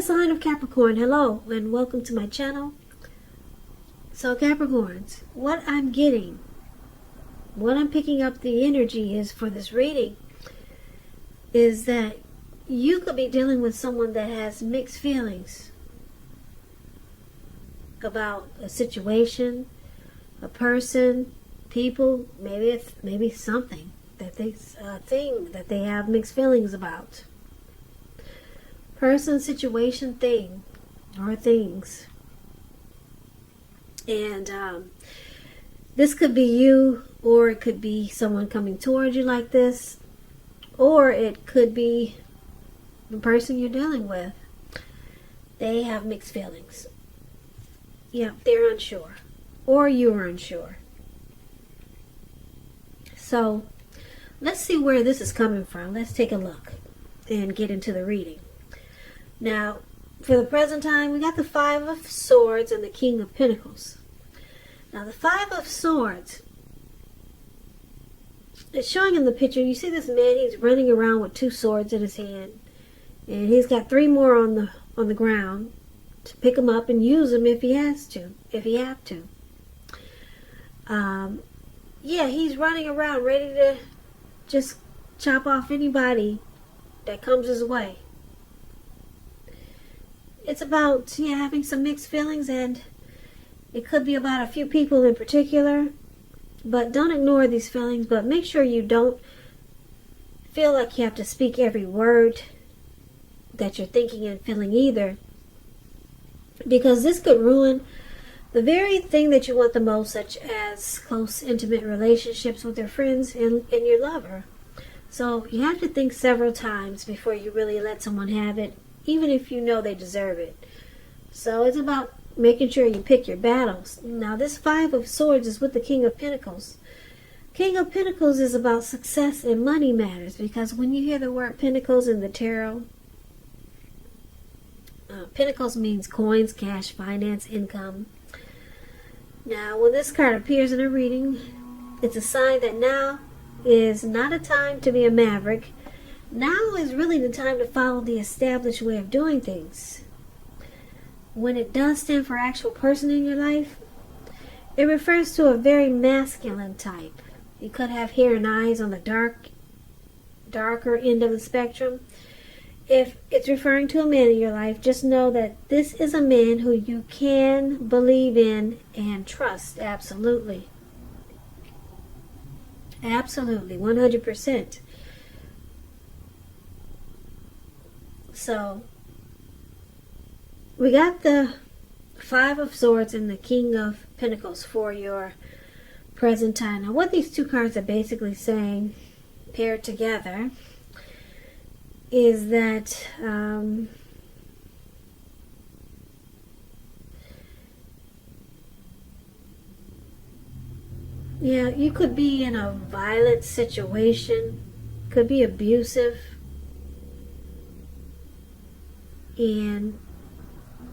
sign of Capricorn, hello and welcome to my channel. So Capricorns, what I'm getting, what I'm picking up the energy is for this reading is that you could be dealing with someone that has mixed feelings about a situation, a person, people, maybe something that thing that they have mixed feelings about. Person, situation, thing, or things. And this could be you, or it could be someone coming towards you like this, or it could be the person you're dealing with. They have mixed feelings. Yeah, they're unsure, or you're unsure. So let's see where this is coming from. Let's take a look and get into the reading. Now, for the present time, we got the Five of Swords and the King of Pentacles. Now, the Five of Swords, it's showing in the picture. You see this man, he's running around with two swords in his hand. And he's got three more on the ground to pick them up and use them if he has to, if he have to. Yeah, he's running around ready to just chop off anybody that comes his way. It's about, having some mixed feelings, and it could be about a few people in particular. But don't ignore these feelings, but make sure you don't feel like you have to speak every word that you're thinking and feeling either. Because this could ruin the very thing that you want the most, such as close, intimate relationships with your friends and your lover. So you have to think several times before you really let someone have it, even if you know they deserve it. So it's about making sure you pick your battles. Now, this Five of Swords is with the King of Pentacles. King of Pentacles is about success and money matters, because when you hear the word Pentacles in the tarot, Pentacles means coins, cash, finance, income. Now, when this card appears in a reading, it's a sign that now is not a time to be a maverick. Now is really the time to follow the established way of doing things. When it does stand for actual person in your life, it refers to a very masculine type. You could have hair and eyes on the darker end of the spectrum. If it's referring to a man in your life, just know that this is a man who you can believe in and trust. Absolutely. Absolutely. 100%. So, we got the Five of Swords and the King of Pentacles for your present time. Now, what these two cards are basically saying, paired together, is that you could be in a violent situation, could be abusive, and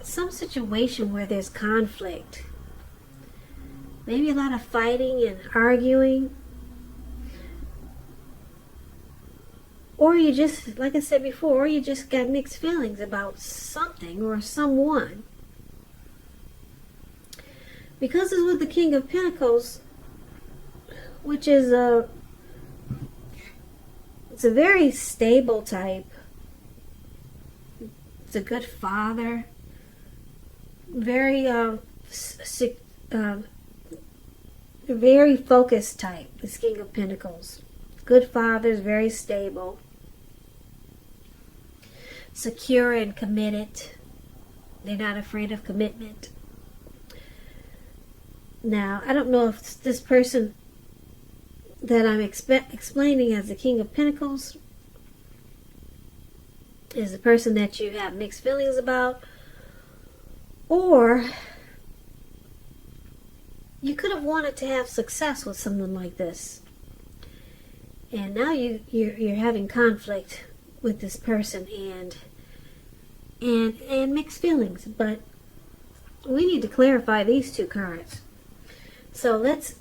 some situation where there's conflict, maybe a lot of fighting and arguing. Or you just, like I said before, or you just got mixed feelings about something or someone. Because it's with the King of Pentacles, which is it's a very stable type. It's a good father. Very very focused type, this King of Pentacles. Good fathers, very stable. Secure and committed. They're not afraid of commitment. Now, I don't know if this person that I'm explaining as the King of Pentacles is the person that you have mixed feelings about, or you could have wanted to have success with someone like this, and now you're having conflict with this person and mixed feelings. But we need to clarify these two cards. So let's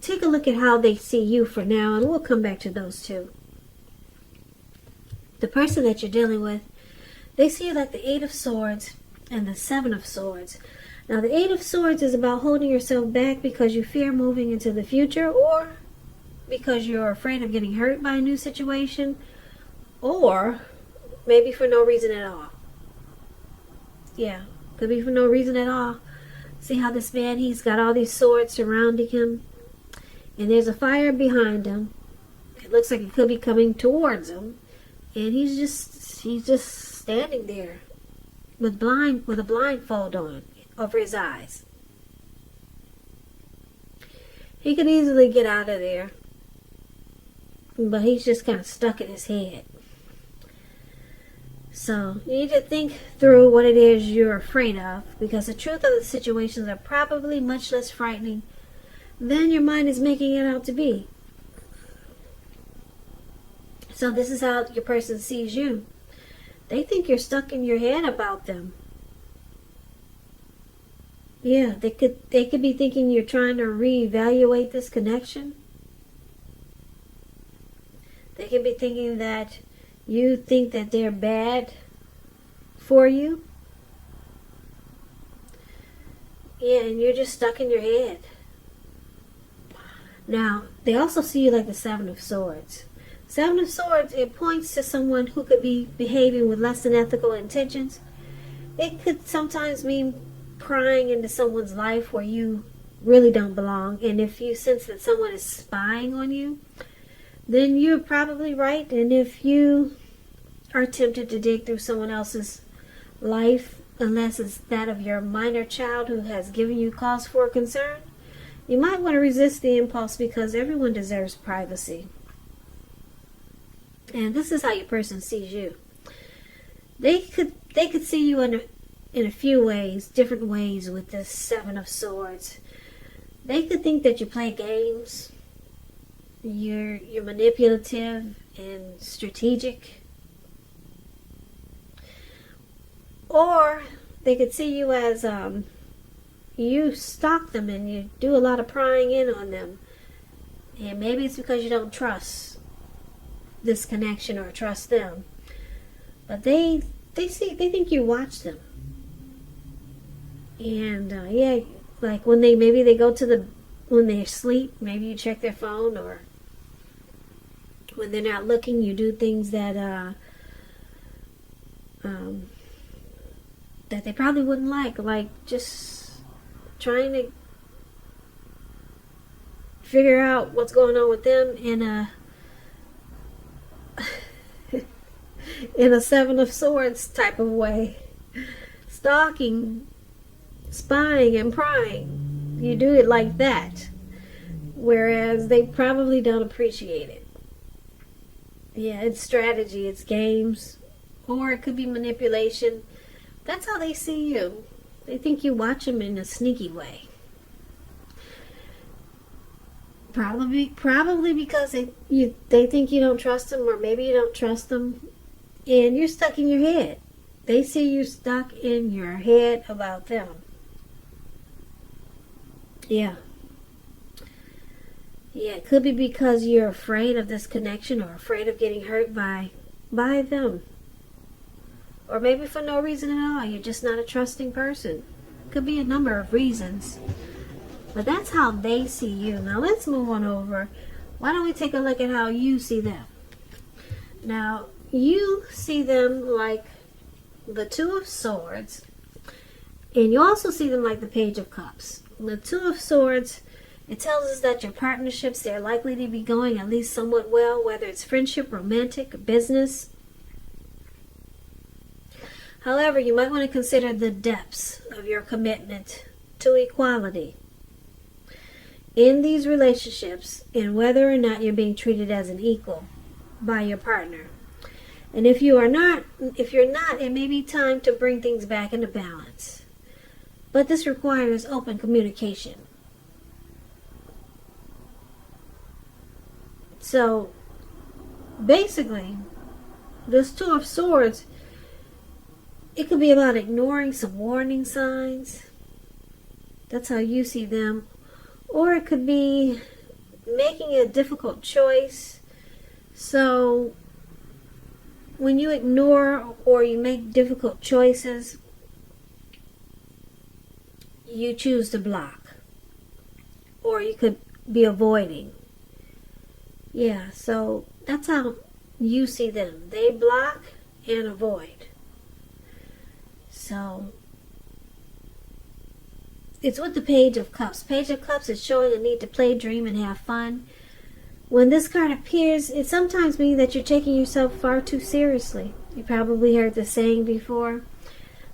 take a look at how they see you for now, and we'll come back to those two. The person that you're dealing with, They see you like the Eight of Swords and the Seven of Swords. Now, the Eight of Swords is about holding yourself back because you fear moving into the future, or because you're afraid of getting hurt by a new situation, or maybe for no reason at all. Yeah, could be for no reason at all. See how this man, he's got all these swords surrounding him, and there's a fire behind him. It looks like it could be coming towards him, and he's just standing there with a blindfold on over his eyes. He could easily get out of there, but he's just kind of stuck in his head. So you need to think through what it is you're afraid of, because the truth of the situations are probably much less frightening than your mind is making it out to be. So this is how your person sees you. They think you're stuck in your head about them. Yeah, they could be thinking you're trying to reevaluate this connection. They could be thinking that you think that they're bad for you. Yeah, and you're just stuck in your head. Now, they also see you like the Seven of Swords. Seven of Swords, it points to someone who could be behaving with less than ethical intentions. It could sometimes mean prying into someone's life where you really don't belong. And if you sense that someone is spying on you, then you're probably right. And if you are tempted to dig through someone else's life, unless it's that of your minor child who has given you cause for concern, you might want to resist the impulse, because everyone deserves privacy. And this is how your person sees you. They could see you in a few ways, different ways with this Seven of Swords. They could think that you play games. You're manipulative and strategic. Or they could see you as you stalk them and you do a lot of prying in on them. And maybe it's because you don't trust this connection or trust them. But they think you watch them. And yeah, like when they when they sleep, maybe you check their phone, or when they're not looking, you do things that that they probably wouldn't like just trying to figure out what's going on with them in a Seven of Swords type of way. Stalking, spying, and prying. You do it like that. Whereas they probably don't appreciate it. Yeah, it's strategy, it's games, or it could be manipulation. That's how they see you. They think you watch them in a sneaky way. Probably because they think you don't trust them, or maybe you don't trust them, and you're stuck in your head. They see you stuck in your head about them. Yeah. Yeah, it could be because you're afraid of this connection, or afraid of getting hurt by them. Or maybe for no reason at all. You're just not a trusting person. Could be a number of reasons. But that's how they see you. Now let's move on over. Why don't we take a look at how you see them? Now, you see them like the Two of Swords. And you also see them like the Page of Cups. The Two of Swords, it tells us that your partnerships, they're likely to be going at least somewhat well, whether it's friendship, romantic, business. However, you might want to consider the depths of your commitment to equality in these relationships, and whether or not you're being treated as an equal by your partner. And if you're not, it may be time to bring things back into balance. But this requires open communication. So, basically, this Two of Swords, it could be about ignoring some warning signs. That's how you see them. Or it could be making a difficult choice. So, when you ignore or you make difficult choices, you choose to block. Or you could be avoiding. Yeah, so that's how you see them. They block and avoid. So it's with the Page of Cups. Page of Cups is showing a need to play, dream, and have fun. When this card appears, it sometimes means that you're taking yourself far too seriously. You probably heard the saying before.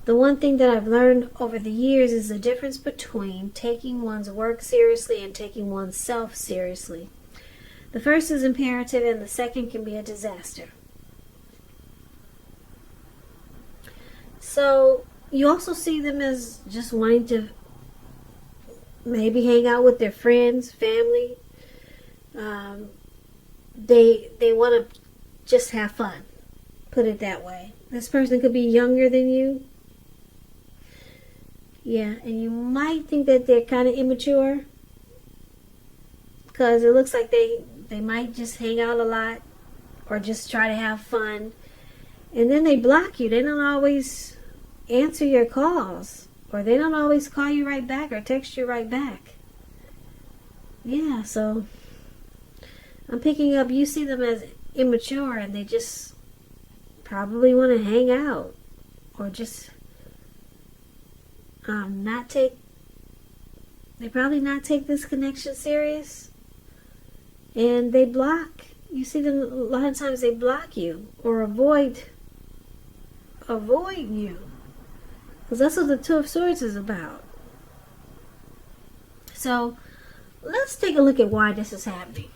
The one thing that I've learned over the years is the difference between taking one's work seriously and taking oneself seriously. The first is imperative and the second can be a disaster. So you also see them as just wanting to maybe hang out with their friends, family. They want to just have fun. Put it that way. This person could be younger than you. Yeah, and you might think that they're kind of immature. Because it looks like they might just hang out a lot. Or just try to have fun. And then they block you. They don't always answer your calls. Or they don't always call you right back or text you right back. Yeah, so I'm picking up, you see them as immature and they just probably want to hang out. Or just they probably not take this connection serious. And they block. You see them, a lot of times they block you or avoid you. Because that's what the Two of Swords is about. So, let's take a look at why this is happening.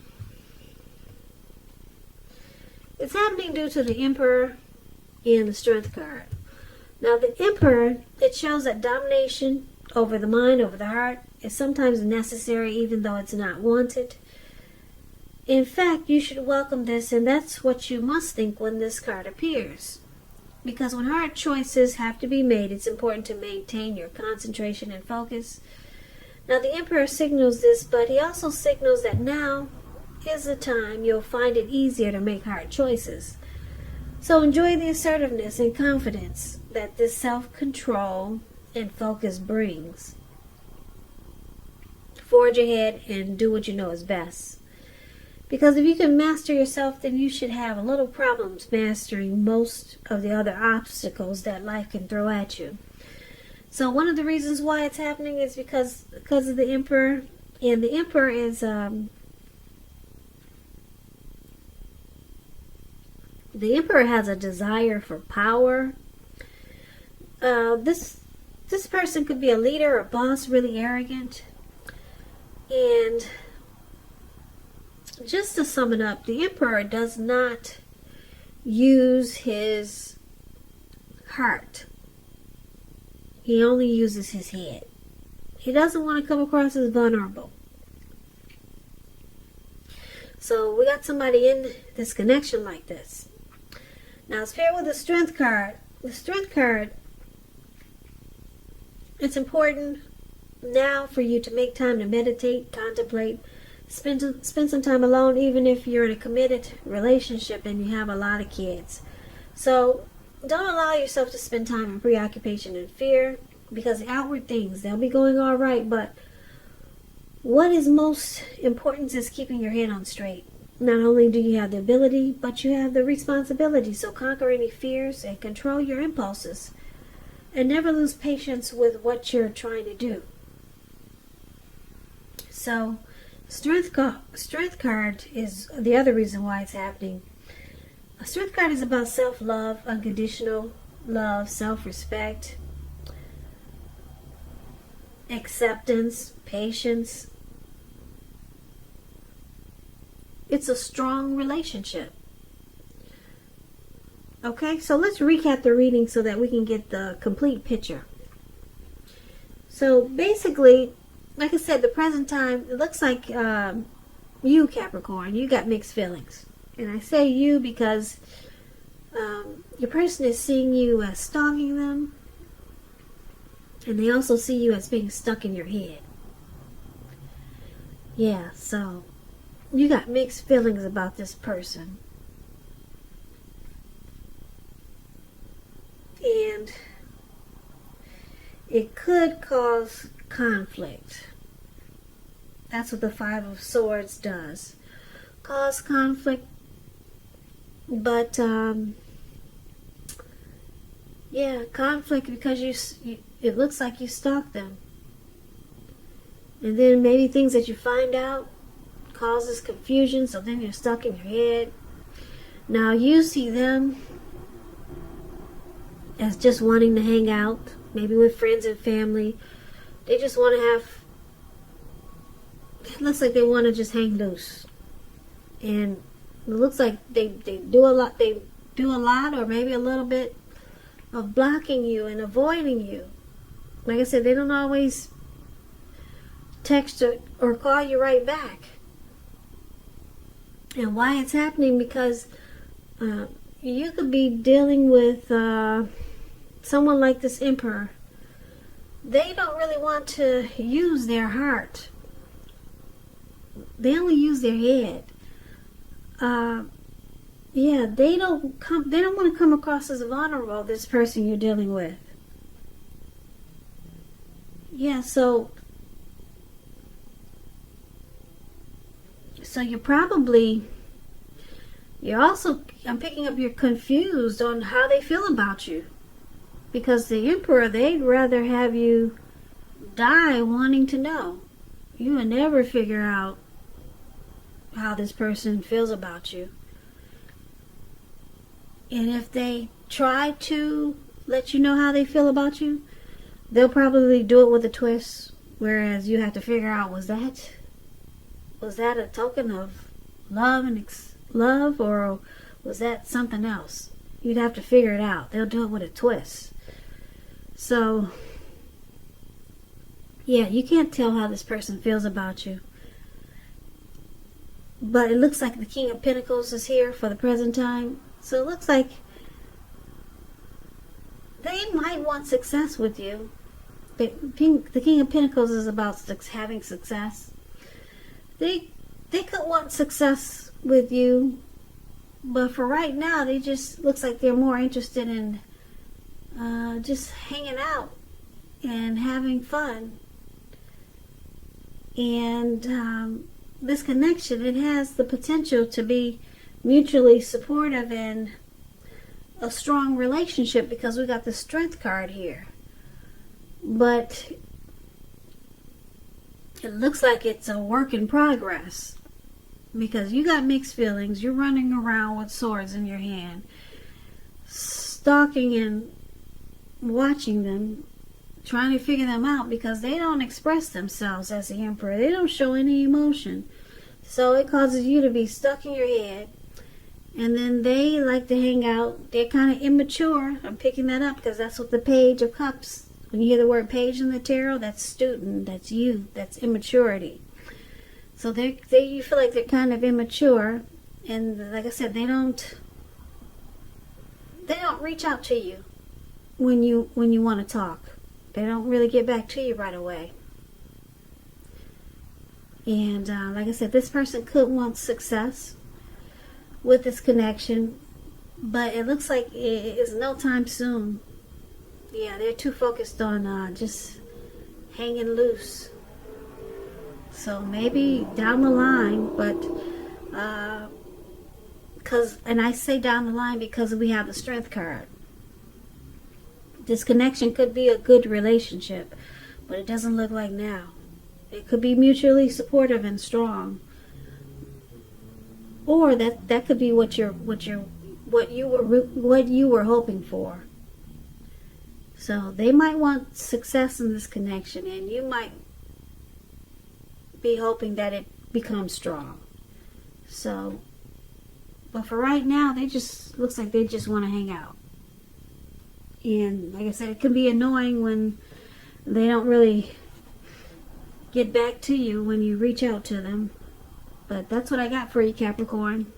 It's happening due to the Emperor and the Strength card. Now, the Emperor, it shows that domination over the mind, over the heart, is sometimes necessary even though it's not wanted. In fact, you should welcome this, and that's what you must think when this card appears. Because when hard choices have to be made, it's important to maintain your concentration and focus. Now, the Emperor signals this, but he also signals that now is the time you'll find it easier to make hard choices. So enjoy the assertiveness and confidence that this self-control and focus brings. Forge ahead and do what you know is best. Because if you can master yourself, then you should have little problems mastering most of the other obstacles that life can throw at you. So one of the reasons why it's happening is because of the Emperor. And the Emperor is the Emperor has a desire for power. This person could be a leader, a boss, really arrogant. And just to sum it up, the Emperor does not use his heart. He only uses his head. He doesn't want to come across as vulnerable. So we got somebody in this connection like this. Now it's paired with the Strength card. The Strength card, it's important now for you to make time to meditate, contemplate, spend some time alone, even if you're in a committed relationship and you have a lot of kids. So don't allow yourself to spend time in preoccupation and fear, because the outward things, they'll be going all right, but what is most important is keeping your head on straight. Not only do you have the ability, but you have the responsibility. So conquer any fears and control your impulses. And never lose patience with what you're trying to do. So Strength card is the other reason why it's happening. A Strength card is about self-love, unconditional love, self-respect, acceptance, patience. It's a strong relationship. Okay, so let's recap the reading so that we can get the complete picture. So basically, like I said, the present time, it looks like you, Capricorn, you got mixed feelings. And I say you because your person is seeing you as stalking them. And they also see you as being stuck in your head. Yeah, so you got mixed feelings about this person. and it could cause conflict. That's what the Five of Swords does. Cause conflict. But, yeah, conflict because it looks like you stalked them. And then maybe things that you find out causes confusion, so then you're stuck in your head. Now you see them as just wanting to hang out, maybe with friends and family. They just want to have, it looks like they want to just hang loose. And it looks like they do a lot, or maybe a little bit of blocking you and avoiding you. Like I said, they don't always text or call you right back. And why it's happening, because you could be dealing with someone like this Emperor. They don't really want to use their heart. They only use their head. Yeah, they don't want to come across as vulnerable, this person you're dealing with. Yeah, so I'm picking up you're confused on how they feel about you. Because the Emperor, they'd rather have you die wanting to know. You will never figure out how this person feels about you. And if they try to let you know how they feel about you, they'll probably do it with a twist. Whereas you have to figure out, was that a token of love, or was that something else? You'd have to figure it out. They'll do it with a twist. So, yeah, you can't tell how this person feels about you. But it looks like the King of Pentacles is here for the present time. So it looks like they might want success with you. The King of Pentacles is about having success. They could want success with you, but for right now, they just looks like they're more interested in just hanging out and having fun. And this connection, it has the potential to be mutually supportive and a strong relationship, because we got the Strength card here. But it looks like it's a work in progress, because you got mixed feelings. You're running around with swords in your hand, stalking and watching them, trying to figure them out, because they don't express themselves as the Emperor. They don't show any emotion. So it causes you to be stuck in your head. And then they like to hang out. They're kind of immature. I'm picking that up because that's what the Page of Cups, when you hear the word page in the tarot, that's student, that's youth, that's immaturity. So you feel like they're kind of immature, and like I said, they don't reach out to you when you want to talk. They don't really get back to you right away. And like I said, this person could want success with this connection, but it looks like it is no time soon. Yeah, they're too focused on just hanging loose. So maybe down the line, but and I say down the line because we have the Strength card. This connection could be a good relationship, but it doesn't look like now. It could be mutually supportive and strong, or that could be what you were hoping for. So they might want success in this connection, and you might be hoping that it becomes strong. So, but for right now, looks like they just want to hang out. And like I said, it can be annoying when they don't really get back to you when you reach out to them. But that's what I got for you, Capricorn.